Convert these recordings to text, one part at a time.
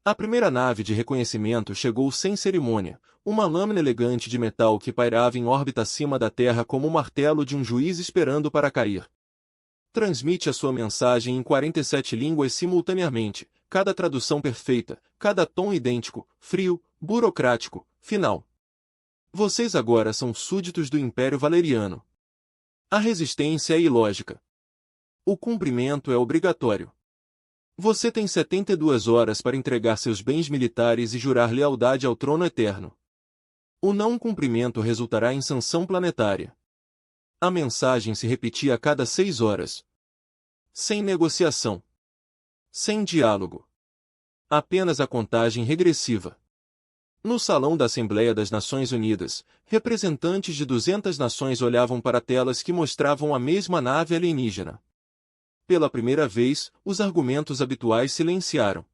A primeira nave de reconhecimento chegou sem cerimônia, uma lâmina elegante de metal que pairava em órbita acima da Terra como o martelo de um juiz esperando para cair. Transmite a sua mensagem em 47 línguas simultaneamente, cada tradução perfeita, cada tom idêntico, frio, burocrático, final. Vocês agora são súditos do Império Valeriano. A resistência é ilógica. O cumprimento é obrigatório. Você tem 72 horas para entregar seus bens militares e jurar lealdade ao trono eterno. O não cumprimento resultará em sanção planetária. A mensagem se repetia a cada 6 horas. Sem negociação. Sem diálogo. Apenas a contagem regressiva. No salão da Assembleia das Nações Unidas, representantes de 200 nações olhavam para telas que mostravam a mesma nave alienígena. Pela primeira vez, os argumentos habituais silenciaram.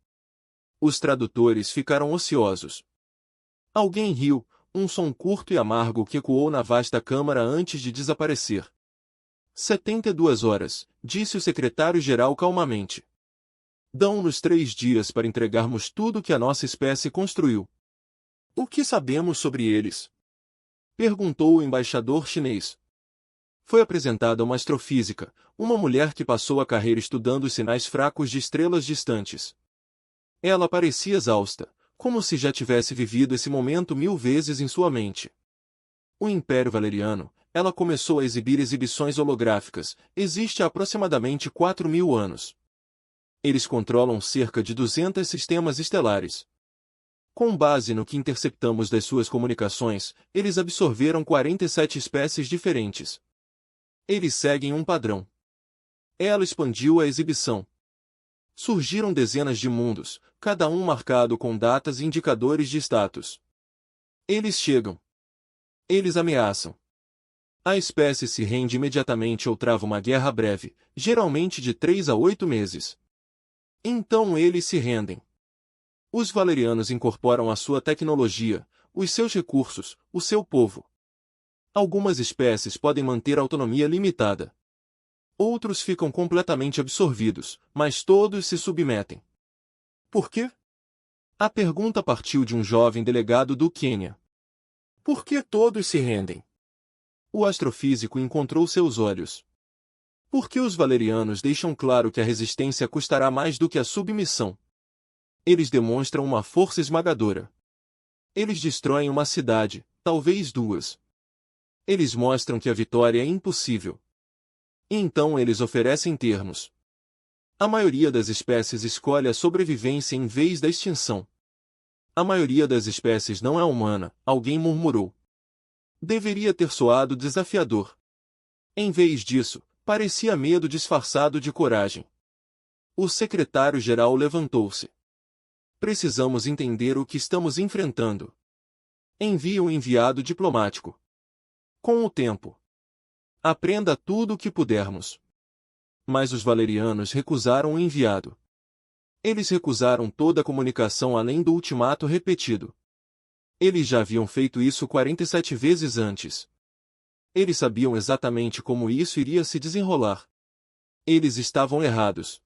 Os tradutores ficaram ociosos. Alguém riu, um som curto e amargo que ecoou na vasta câmara antes de desaparecer. 72 horas, disse o secretário-geral calmamente. Dão-nos 3 dias para entregarmos tudo que a nossa espécie construiu. O que sabemos sobre eles? Perguntou o embaixador chinês. Foi apresentada uma astrofísica, uma mulher que passou a carreira estudando os sinais fracos de estrelas distantes. Ela parecia exausta, como se já tivesse vivido esse momento 1000 vezes em sua mente. O Império Valeriano, ela começou a exibir exibições holográficas, existe há aproximadamente 4000 anos. Eles controlam cerca de 200 sistemas estelares. Com base no que interceptamos das suas comunicações, eles absorveram 47 espécies diferentes. Eles seguem um padrão. Ela expandiu a exibição. Surgiram dezenas de mundos, cada um marcado com datas e indicadores de status. Eles chegam. Eles ameaçam. A espécie se rende imediatamente ou trava uma guerra breve, geralmente de 3 a 8 meses. Então eles se rendem. Os valerianos incorporam a sua tecnologia, os seus recursos, o seu povo. Algumas espécies podem manter autonomia limitada. Outros ficam completamente absorvidos, mas todos se submetem. Por quê? A pergunta partiu de um jovem delegado do Quênia. Por que todos se rendem? O astrofísico encontrou seus olhos. Porque os valerianos deixam claro que a resistência custará mais do que a submissão. Eles demonstram uma força esmagadora. Eles destroem uma cidade, talvez 2. Eles mostram que a vitória é impossível. E então eles oferecem termos. A maioria das espécies escolhe a sobrevivência em vez da extinção. A maioria das espécies não é humana, alguém murmurou. Deveria ter soado desafiador. Em vez disso, parecia medo disfarçado de coragem. O secretário-geral levantou-se. Precisamos entender o que estamos enfrentando. Envie um enviado diplomático. Com o tempo. Aprenda tudo o que pudermos. Mas os valerianos recusaram o enviado. Eles recusaram toda a comunicação além do ultimato repetido. Eles já haviam feito isso 47 vezes antes. Eles sabiam exatamente como isso iria se desenrolar. Eles estavam errados.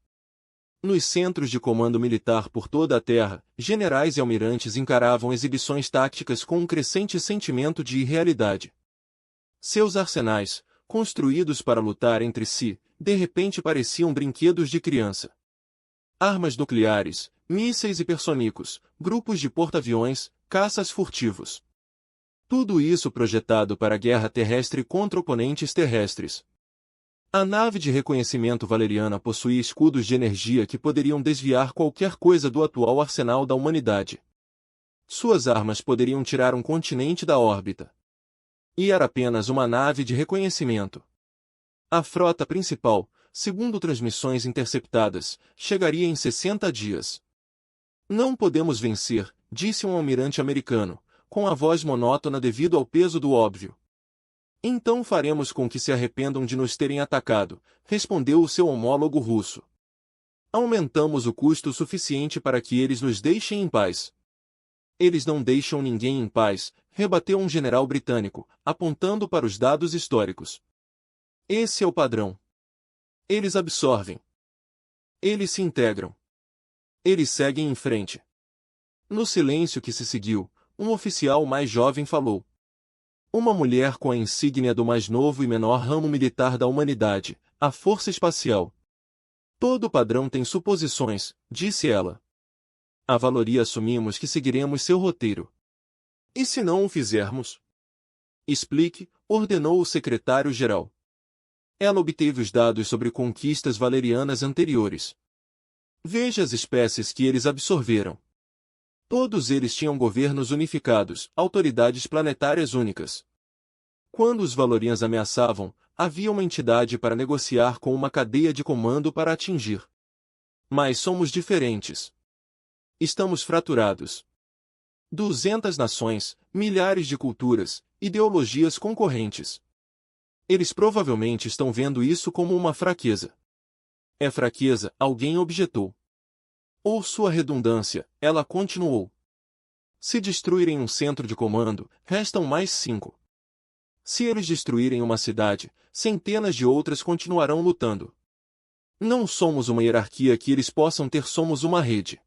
Nos centros de comando militar por toda a Terra, generais e almirantes encaravam exibições táticas com um crescente sentimento de irrealidade. Seus arsenais, construídos para lutar entre si, de repente pareciam brinquedos de criança. Armas nucleares, mísseis hipersônicos, grupos de porta-aviões, caças furtivos. Tudo isso projetado para a guerra terrestre contra oponentes terrestres. A nave de reconhecimento valeriana possuía escudos de energia que poderiam desviar qualquer coisa do atual arsenal da humanidade. Suas armas poderiam tirar um continente da órbita. E era apenas uma nave de reconhecimento. A frota principal, segundo transmissões interceptadas, chegaria em 60 dias. Não podemos vencer, disse um almirante americano, com a voz monótona devido ao peso do óbvio. Então faremos com que se arrependam de nos terem atacado, respondeu o seu homólogo russo. Aumentamos o custo suficiente para que eles nos deixem em paz. Eles não deixam ninguém em paz, rebateu um general britânico, apontando para os dados históricos. Esse é o padrão. Eles absorvem. Eles se integram. Eles seguem em frente. No silêncio que se seguiu, um oficial mais jovem falou. Uma mulher com a insígnia do mais novo e menor ramo militar da humanidade, a Força Espacial. Todo padrão tem suposições, disse ela. A Valoria assumimos que seguiremos seu roteiro. E se não o fizermos? Explique, ordenou o secretário-geral. Ela obteve os dados sobre conquistas valerianas anteriores. Veja as espécies que eles absorveram. Todos eles tinham governos unificados, autoridades planetárias únicas. Quando os Valorians ameaçavam, havia uma entidade para negociar com uma cadeia de comando para atingir. Mas somos diferentes. Estamos fraturados. 200 nações, milhares de culturas, ideologias concorrentes. Eles provavelmente estão vendo isso como uma fraqueza. É fraqueza, alguém objetou. Ou sua redundância, ela continuou. Se destruírem um centro de comando, restam mais 5. Se eles destruírem uma cidade, centenas de outras continuarão lutando. Não somos uma hierarquia que eles possam ter, somos uma rede.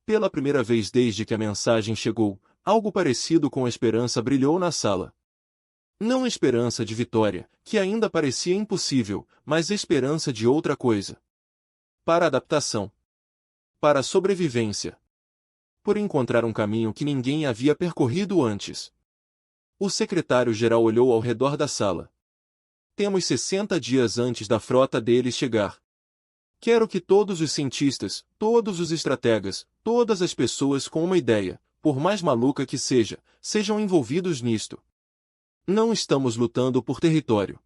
Pela primeira vez desde que a mensagem chegou, algo parecido com esperança brilhou na sala. Não esperança de vitória, que ainda parecia impossível, mas esperança de outra coisa. Para adaptação. Para sobrevivência. Por encontrar um caminho que ninguém havia percorrido antes. O secretário-geral olhou ao redor da sala. Temos 60 dias antes da frota deles chegar. Quero que todos os cientistas, todos os estrategas, todas as pessoas com uma ideia, por mais maluca que seja, sejam envolvidos nisto. Não estamos lutando por território.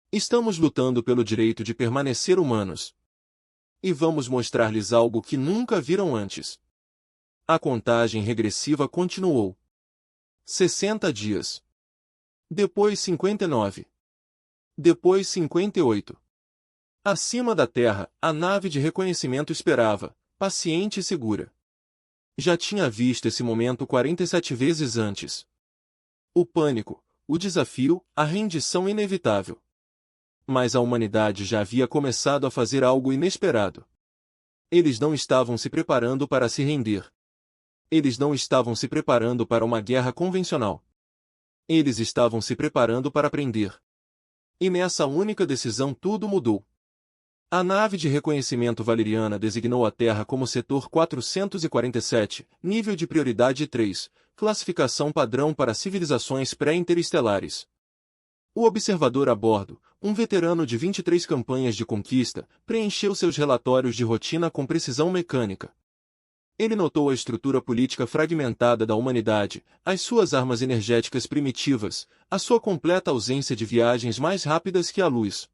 Estamos lutando pelo direito de permanecer humanos. E vamos mostrar-lhes algo que nunca viram antes. A contagem regressiva continuou. 60 dias. Depois 59. Depois 58. Acima da Terra, a nave de reconhecimento esperava, paciente e segura. Já tinha visto esse momento 47 vezes antes. O pânico, o desafio, a rendição inevitável. Mas a humanidade já havia começado a fazer algo inesperado. Eles não estavam se preparando para se render. Eles não estavam se preparando para uma guerra convencional. Eles estavam se preparando para aprender. E nessa única decisão tudo mudou. A nave de reconhecimento valeriana designou a Terra como setor 447, nível de prioridade 3, classificação padrão para civilizações pré-interestelares. O observador a bordo, um veterano de 23 campanhas de conquista, preencheu seus relatórios de rotina com precisão mecânica. Ele notou a estrutura política fragmentada da humanidade, as suas armas energéticas primitivas, a sua completa ausência de viagens mais rápidas que a luz.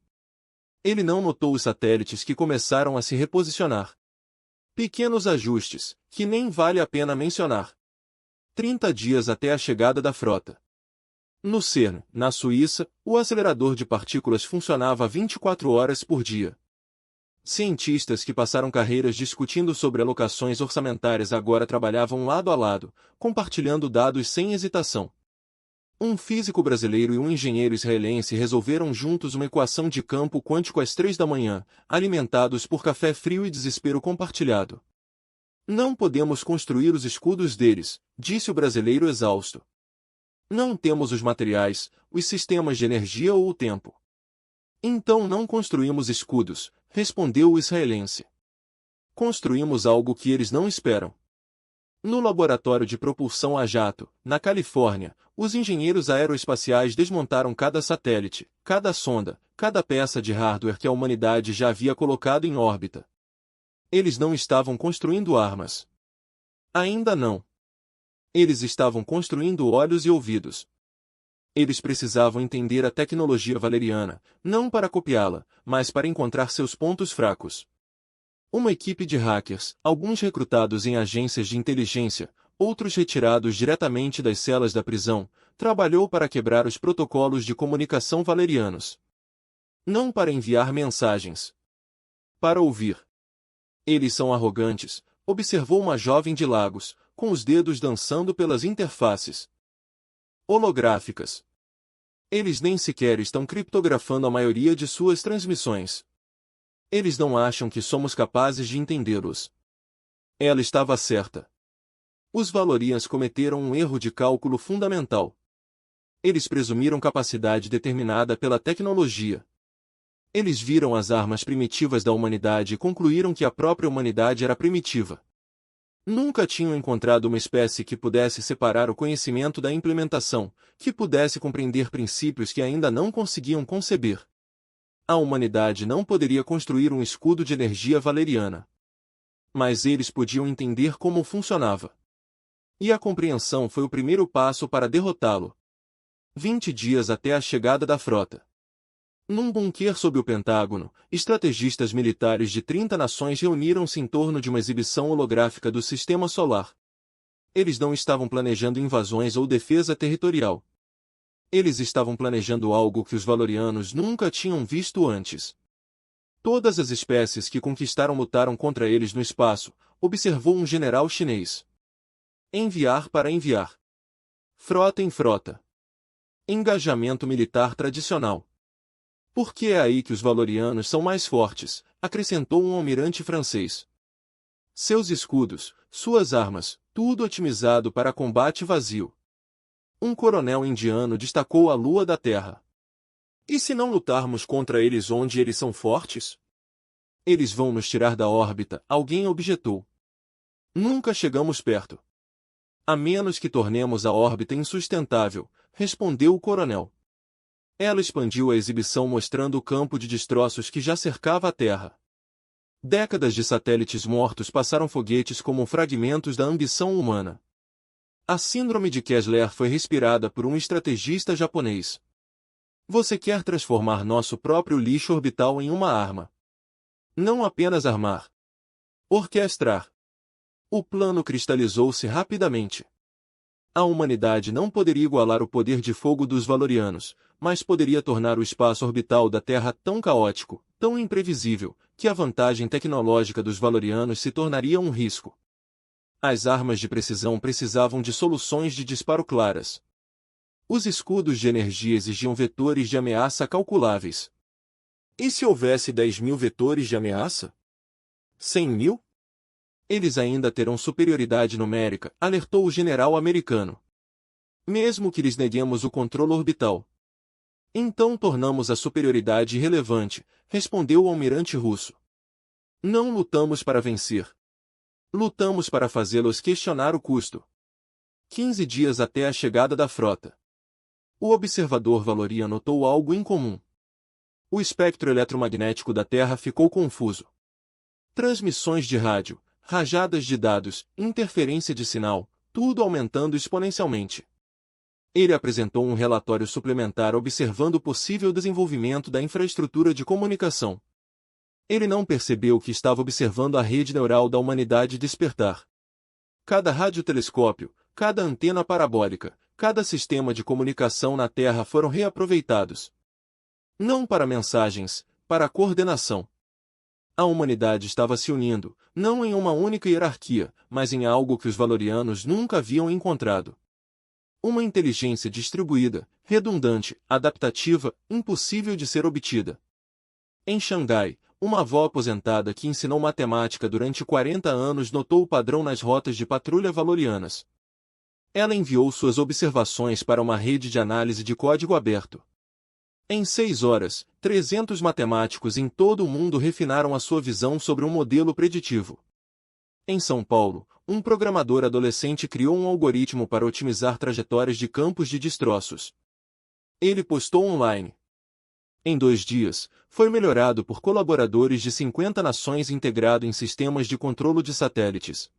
Ele não notou os satélites que começaram a se reposicionar. Pequenos ajustes, que nem vale a pena mencionar. 30 dias até a chegada da frota. No CERN, na Suíça, o acelerador de partículas funcionava 24 horas por dia. Cientistas que passaram carreiras discutindo sobre alocações orçamentárias agora trabalhavam lado a lado, compartilhando dados sem hesitação. Um físico brasileiro e um engenheiro israelense resolveram juntos uma equação de campo quântico às 3 da manhã, alimentados por café frio e desespero compartilhado. Não podemos construir os escudos deles, disse o brasileiro exausto. Não temos os materiais, os sistemas de energia ou o tempo. Então não construímos escudos, respondeu o israelense. Construímos algo que eles não esperam. No laboratório de propulsão a jato, na Califórnia, os engenheiros aeroespaciais desmontaram cada satélite, cada sonda, cada peça de hardware que a humanidade já havia colocado em órbita. Eles não estavam construindo armas. Ainda não. Eles estavam construindo olhos e ouvidos. Eles precisavam entender a tecnologia valeriana, não para copiá-la, mas para encontrar seus pontos fracos. Uma equipe de hackers, alguns recrutados em agências de inteligência, outros retirados diretamente das celas da prisão, trabalhou para quebrar os protocolos de comunicação valerianos. Não para enviar mensagens. Para ouvir. Eles são arrogantes, observou uma jovem de Lagos, com os dedos dançando pelas interfaces holográficas. Eles nem sequer estão criptografando a maioria de suas transmissões. Eles não acham que somos capazes de entendê-los. Ela estava certa. Os Valorians cometeram um erro de cálculo fundamental. Eles presumiram capacidade determinada pela tecnologia. Eles viram as armas primitivas da humanidade e concluíram que a própria humanidade era primitiva. Nunca tinham encontrado uma espécie que pudesse separar o conhecimento da implementação, que pudesse compreender princípios que ainda não conseguiam conceber. A humanidade não poderia construir um escudo de energia valeriana. Mas eles podiam entender como funcionava. E a compreensão foi o primeiro passo para derrotá-lo. 20 dias até a chegada da frota. Num bunker sob o Pentágono, estrategistas militares de 30 nações reuniram-se em torno de uma exibição holográfica do Sistema Solar. Eles não estavam planejando invasões ou defesa territorial. Eles estavam planejando algo que os Valorianos nunca tinham visto antes. Todas as espécies que conquistaram lutaram contra eles no espaço, observou um general chinês. Enviar para enviar. Frota em frota. Engajamento militar tradicional. Porque é aí que os Valorianos são mais fortes, acrescentou um almirante francês. Seus escudos, suas armas, tudo otimizado para combate vazio. Um coronel indiano destacou a lua da Terra. E se não lutarmos contra eles onde eles são fortes? Eles vão nos tirar da órbita, alguém objetou. Nunca chegamos perto. A menos que tornemos a órbita insustentável, respondeu o coronel. Ela expandiu a exibição mostrando o campo de destroços que já cercava a Terra. Décadas de satélites mortos passaram foguetes como fragmentos da ambição humana. A síndrome de Kessler foi respirada por um estrategista japonês. Você quer transformar nosso próprio lixo orbital em uma arma. Não apenas armar. Orquestrar. O plano cristalizou-se rapidamente. A humanidade não poderia igualar o poder de fogo dos Valorianos, mas poderia tornar o espaço orbital da Terra tão caótico, tão imprevisível, que a vantagem tecnológica dos Valorianos se tornaria um risco. As armas de precisão precisavam de soluções de disparo claras. Os escudos de energia exigiam vetores de ameaça calculáveis. E se houvesse 10.000 vetores de ameaça? 100.000? Eles ainda terão superioridade numérica, alertou o general americano. Mesmo que lhes neguemos o controle orbital. Então tornamos a superioridade irrelevante, respondeu o almirante russo. Não lutamos para vencer. Lutamos para fazê-los questionar o custo. 15 dias até a chegada da frota. O observador Valorian notou algo incomum. O espectro eletromagnético da Terra ficou confuso. Transmissões de rádio, rajadas de dados, interferência de sinal, tudo aumentando exponencialmente. Ele apresentou um relatório suplementar observando o possível desenvolvimento da infraestrutura de comunicação. Ele não percebeu que estava observando a rede neural da humanidade despertar. Cada radiotelescópio, cada antena parabólica, cada sistema de comunicação na Terra foram reaproveitados. Não para mensagens, para coordenação. A humanidade estava se unindo, não em uma única hierarquia, mas em algo que os Valorianos nunca haviam encontrado. Uma inteligência distribuída, redundante, adaptativa, impossível de ser obtida. Em Xangai, uma avó aposentada que ensinou matemática durante 40 anos notou o padrão nas rotas de patrulha valorianas. Ela enviou suas observações para uma rede de análise de código aberto. Em 6 horas, 300 matemáticos em todo o mundo refinaram a sua visão sobre um modelo preditivo. Em São Paulo, um programador adolescente criou um algoritmo para otimizar trajetórias de campos de destroços. Ele postou online. Em 2 dias, foi melhorado por colaboradores de 50 nações integrado em sistemas de controlo de satélites.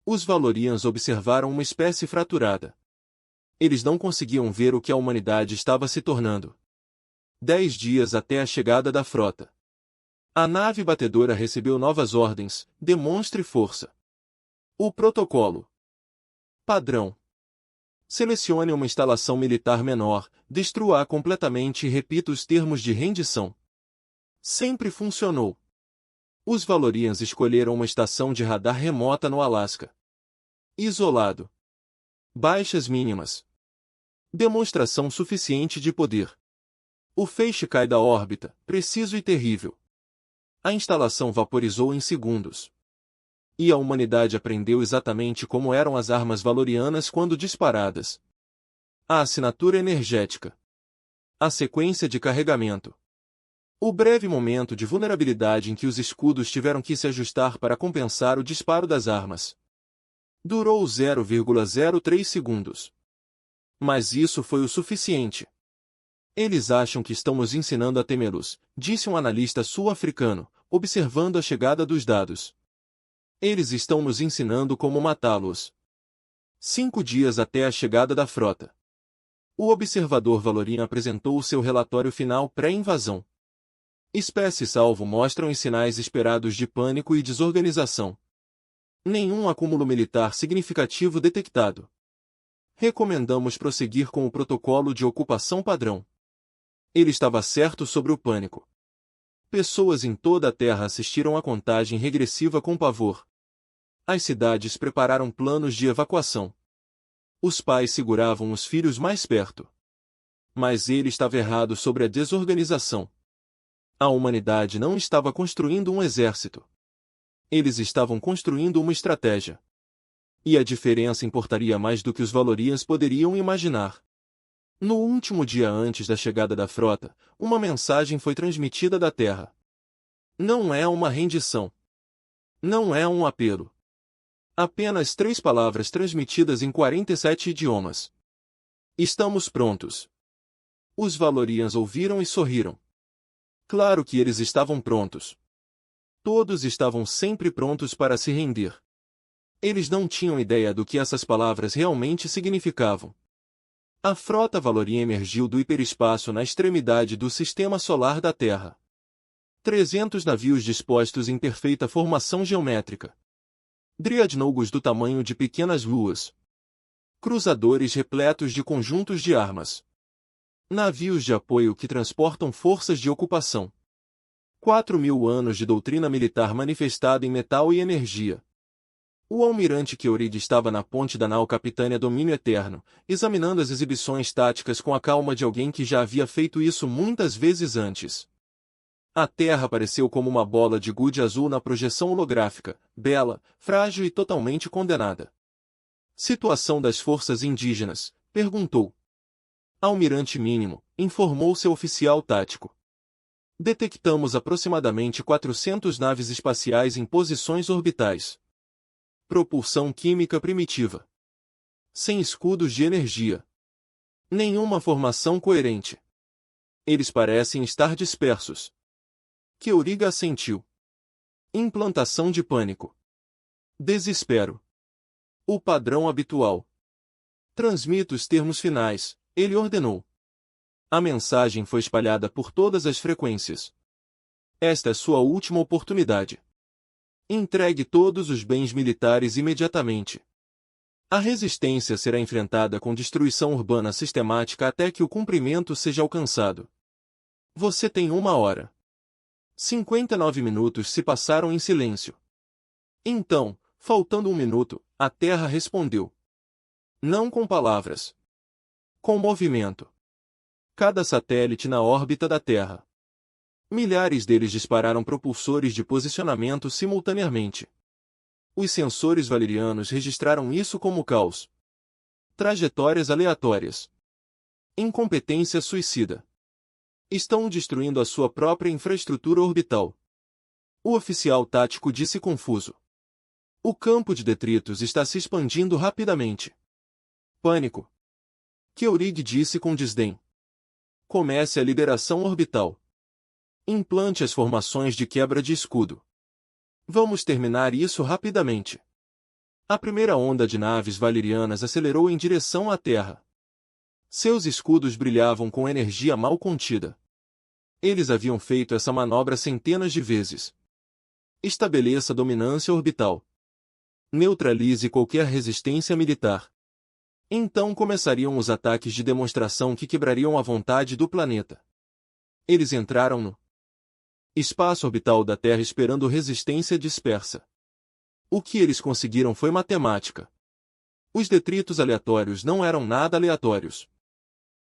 Os Valorians observaram uma espécie fraturada. Eles não conseguiam ver o que a humanidade estava se tornando. 10 dias até a chegada da frota. A nave batedora recebeu novas ordens, demonstre força. O protocolo. Padrão. Selecione uma instalação militar menor, destrua-a completamente e repita os termos de rendição. Sempre funcionou. Os Valorians escolheram uma estação de radar remota no Alasca. Isolado. Baixas mínimas. Demonstração suficiente de poder. O feixe cai da órbita, preciso e terrível. A instalação vaporizou em segundos. E a humanidade aprendeu exatamente como eram as armas valorianas quando disparadas. A assinatura energética. A sequência de carregamento. O breve momento de vulnerabilidade em que os escudos tiveram que se ajustar para compensar o disparo das armas. Durou 0,03 segundos. Mas isso foi o suficiente. Eles acham que estamos ensinando a temê-los, disse um analista sul-africano, observando a chegada dos dados. Eles estão nos ensinando como matá-los. 5 dias até a chegada da frota. O observador Valorin apresentou seu relatório final pré-invasão. Espécie-alvo mostram os sinais esperados de pânico e desorganização. Nenhum acúmulo militar significativo detectado. Recomendamos prosseguir com o protocolo de ocupação padrão. Ele estava certo sobre o pânico. Pessoas em toda a Terra assistiram à contagem regressiva com pavor. As cidades prepararam planos de evacuação. Os pais seguravam os filhos mais perto. Mas ele estava errado sobre a desorganização. A humanidade não estava construindo um exército. Eles estavam construindo uma estratégia. E a diferença importaria mais do que os Valorians poderiam imaginar. No último dia antes da chegada da frota, uma mensagem foi transmitida da Terra. Não é uma rendição. Não é um apelo. Apenas 3 palavras transmitidas em 47 idiomas. Estamos prontos. Os Valorians ouviram e sorriram. Claro que eles estavam prontos. Todos estavam sempre prontos para se render. Eles não tinham ideia do que essas palavras realmente significavam. A frota Valorian emergiu do hiperespaço na extremidade do sistema solar da Terra. 300 navios dispostos em perfeita formação geométrica. Dreadnought's do tamanho de pequenas luas. Cruzadores repletos de conjuntos de armas. Navios de apoio que transportam forças de ocupação. 4.000 anos de doutrina militar manifestada em metal e energia. O almirante Keorid estava na ponte da nau Capitânia Domínio Eterno, examinando as exibições táticas com a calma de alguém que já havia feito isso muitas vezes antes. A Terra apareceu como uma bola de gude azul na projeção holográfica, bela, frágil e totalmente condenada. Situação das forças indígenas, perguntou. Almirante Mínimo, informou seu oficial tático. Detectamos aproximadamente 400 naves espaciais em posições orbitais. Propulsão química primitiva. Sem escudos de energia. Nenhuma formação coerente. Eles parecem estar dispersos. Keorig assentiu. Implantação de pânico. Desespero. O padrão habitual. Transmita os termos finais, ele ordenou. A mensagem foi espalhada por todas as frequências. Esta é sua última oportunidade. Entregue todos os bens militares imediatamente. A resistência será enfrentada com destruição urbana sistemática até que o cumprimento seja alcançado. Você tem 1 hora. 59 minutos se passaram em silêncio. Então, faltando 1 minuto, a Terra respondeu. Não com palavras. Com movimento. Cada satélite na órbita da Terra. Milhares deles dispararam propulsores de posicionamento simultaneamente. Os sensores valerianos registraram isso como caos. Trajetórias aleatórias. Incompetência suicida. Estão destruindo a sua própria infraestrutura orbital. O oficial tático disse confuso. O campo de detritos está se expandindo rapidamente. Pânico. Keorig disse com desdém. Comece a liberação orbital. Implante as formações de quebra de escudo. Vamos terminar isso rapidamente. A primeira onda de naves valerianas acelerou em direção à Terra. Seus escudos brilhavam com energia mal contida. Eles haviam feito essa manobra centenas de vezes. Estabeleça dominância orbital. Neutralize qualquer resistência militar. Então começariam os ataques de demonstração que quebrariam a vontade do planeta. Eles entraram no espaço orbital da Terra esperando resistência dispersa. O que eles conseguiram foi matemática. Os detritos aleatórios não eram nada aleatórios.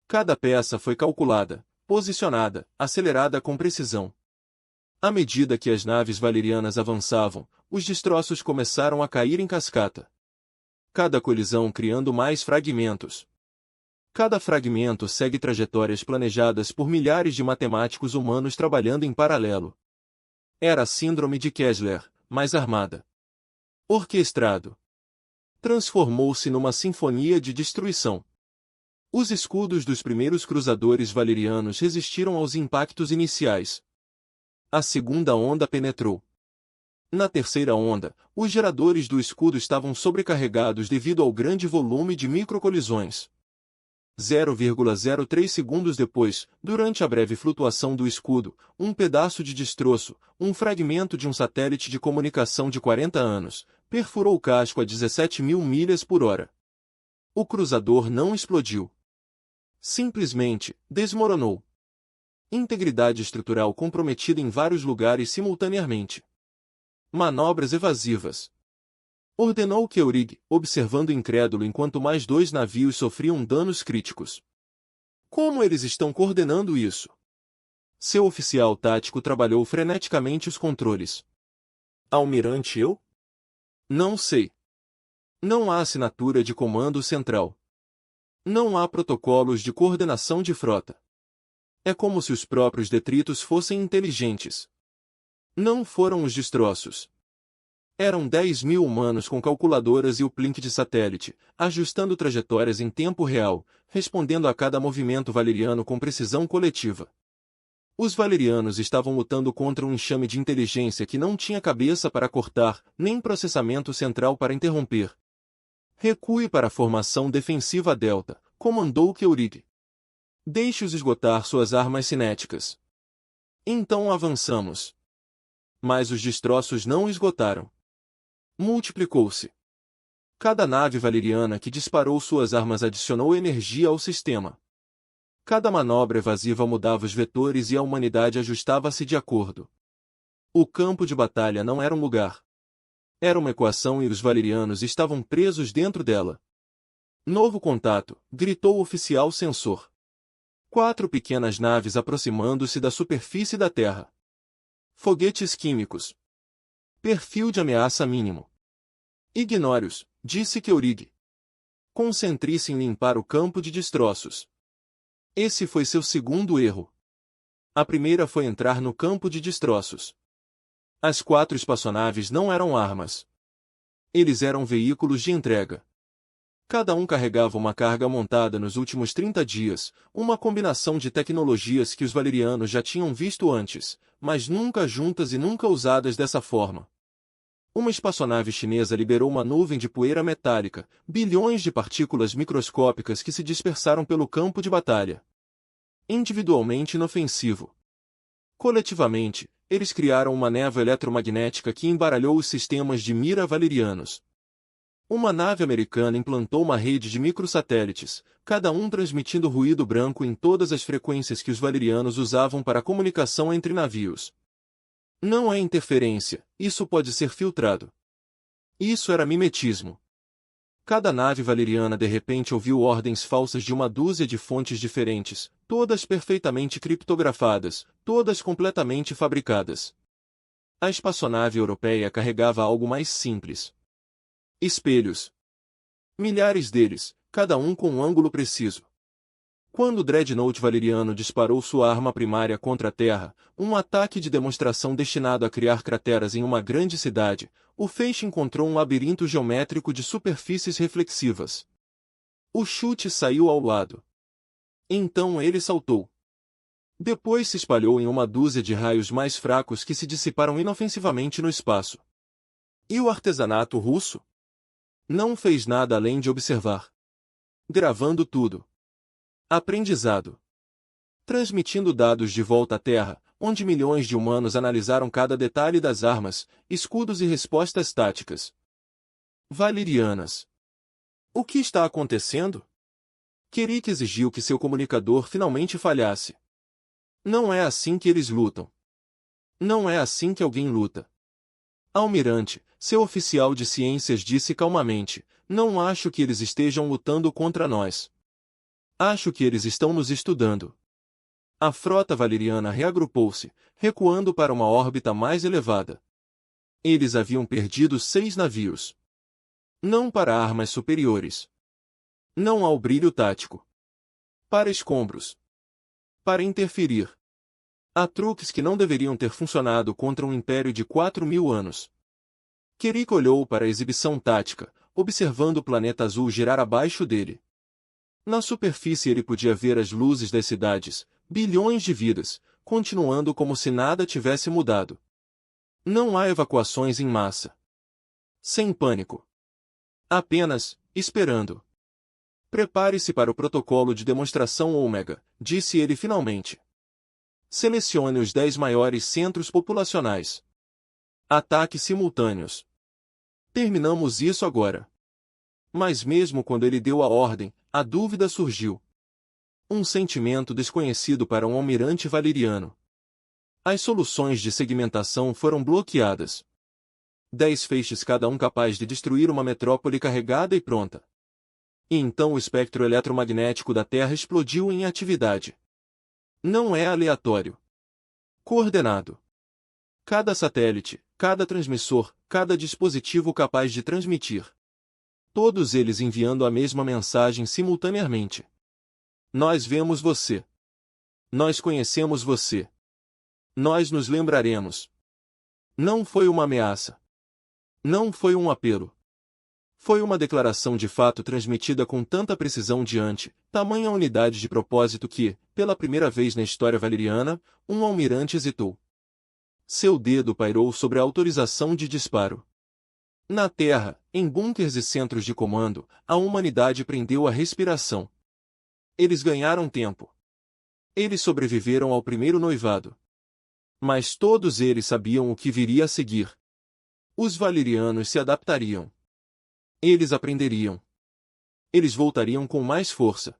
Cada peça foi calculada, posicionada, acelerada com precisão. À medida que as naves valerianas avançavam, os destroços começaram a cair em cascata. Cada colisão criando mais fragmentos. Cada fragmento segue trajetórias planejadas por milhares de matemáticos humanos trabalhando em paralelo. Era a síndrome de Kessler, mais armada. Orquestrado. Transformou-se numa sinfonia de destruição. Os escudos dos primeiros cruzadores valerianos resistiram aos impactos iniciais. A segunda onda penetrou. Na terceira onda, os geradores do escudo estavam sobrecarregados devido ao grande volume de microcolisões. 0,03 segundos depois, durante a breve flutuação do escudo, um pedaço de destroço, um fragmento de um satélite de comunicação de 40 anos, perfurou o casco a 17.000 milhas por hora. O cruzador não explodiu. Simplesmente, desmoronou. Integridade estrutural comprometida em vários lugares simultaneamente. Manobras evasivas. Ordenou Keurig, observando incrédulo enquanto mais 2 navios sofriam danos críticos. Como eles estão coordenando isso? Seu oficial tático trabalhou freneticamente os controles. Almirante eu? Não sei. Não há assinatura de comando central. Não há protocolos de coordenação de frota. É como se os próprios detritos fossem inteligentes. Não foram os destroços. Eram 10.000 humanos com calculadoras e o plink de satélite, ajustando trajetórias em tempo real, respondendo a cada movimento valeriano com precisão coletiva. Os valerianos estavam lutando contra um enxame de inteligência que não tinha cabeça para cortar, nem processamento central para interromper. Recue para a formação defensiva Delta, comandou Keurig. Deixe-os esgotar suas armas cinéticas. Então avançamos. Mas os destroços não esgotaram. Multiplicou-se. Cada nave valeriana que disparou suas armas adicionou energia ao sistema. Cada manobra evasiva mudava os vetores e a humanidade ajustava-se de acordo. O campo de batalha não era um lugar. Era uma equação e os valerianos estavam presos dentro dela. Novo contato, gritou o oficial sensor. 4 pequenas naves aproximando-se da superfície da Terra. Foguetes químicos. Perfil de ameaça mínimo. Ignore-os, disse Keurig. Concentre-se em limpar o campo de destroços. Esse foi seu segundo erro. A primeira foi entrar no campo de destroços. As 4 espaçonaves não eram armas. Eles eram veículos de entrega. Cada um carregava uma carga montada nos últimos 30 dias, uma combinação de tecnologias que os valerianos já tinham visto antes, mas nunca juntas e nunca usadas dessa forma. Uma espaçonave chinesa liberou uma nuvem de poeira metálica, bilhões de partículas microscópicas que se dispersaram pelo campo de batalha. Individualmente inofensivo. Coletivamente, eles criaram uma névoa eletromagnética que embaralhou os sistemas de mira valerianos. Uma nave americana implantou uma rede de microsatélites, cada um transmitindo ruído branco em todas as frequências que os valerianos usavam para a comunicação entre navios. Não é interferência, isso pode ser filtrado. Isso era mimetismo. Cada nave valeriana de repente ouviu ordens falsas de uma dúzia de fontes diferentes, todas perfeitamente criptografadas, todas completamente fabricadas. A espaçonave europeia carregava algo mais simples. Espelhos. Milhares deles, cada um com um ângulo preciso. Quando o Dreadnought valeriano disparou sua arma primária contra a Terra, um ataque de demonstração destinado a criar crateras em uma grande cidade, o feixe encontrou um labirinto geométrico de superfícies reflexivas. O chute saiu ao lado. Então ele saltou. Depois se espalhou em uma dúzia de raios mais fracos que se dissiparam inofensivamente no espaço. E o artesanato russo? Não fez nada além de observar. Gravando tudo. Aprendizado. Transmitindo dados de volta à Terra, onde milhões de humanos analisaram cada detalhe das armas, escudos e respostas táticas. Valerianas. O que está acontecendo? Keurig exigiu que seu comunicador finalmente falhasse. Não é assim que eles lutam. Não é assim que alguém luta. Almirante, seu oficial de ciências disse calmamente, não acho que eles estejam lutando contra nós. Acho que eles estão nos estudando. A frota valeriana reagrupou-se, recuando para uma órbita mais elevada. Eles haviam perdido 6 navios. Não para armas superiores. Não ao brilho tático. Para escombros. Para interferir. Há truques que não deveriam ter funcionado contra um império de 4.000 anos. Kirk olhou para a exibição tática, observando o planeta azul girar abaixo dele. Na superfície ele podia ver as luzes das cidades, bilhões de vidas, continuando como se nada tivesse mudado. Não há evacuações em massa. Sem pânico. Apenas, esperando. Prepare-se para o protocolo de demonstração Ômega, disse ele finalmente. Selecione os 10 maiores centros populacionais. Ataques simultâneos. Terminamos isso agora. Mas mesmo quando ele deu a ordem, a dúvida surgiu. Um sentimento desconhecido para um almirante valeriano. As soluções de segmentação foram bloqueadas. 10 feixes cada um capaz de destruir uma metrópole carregada e pronta. E então o espectro eletromagnético da Terra explodiu em atividade. Não é aleatório. Coordenado. Cada satélite, cada transmissor, cada dispositivo capaz de transmitir. Todos eles enviando a mesma mensagem simultaneamente. Nós vemos você. Nós conhecemos você. Nós nos lembraremos. Não foi uma ameaça. Não foi um apelo. Foi uma declaração de fato transmitida com tanta precisão diante, tamanha unidade de propósito que, pela primeira vez na história valeriana, um almirante hesitou. Seu dedo pairou sobre a autorização de disparo. Na Terra, em bunkers e centros de comando, a humanidade prendeu a respiração. Eles ganharam tempo. Eles sobreviveram ao primeiro noivado. Mas todos eles sabiam o que viria a seguir. Os valerianos se adaptariam. Eles aprenderiam. Eles voltariam com mais força.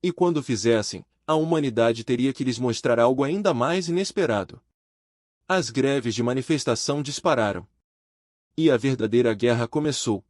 E quando fizessem, a humanidade teria que lhes mostrar algo ainda mais inesperado. As greves de manifestação dispararam. E a verdadeira guerra começou.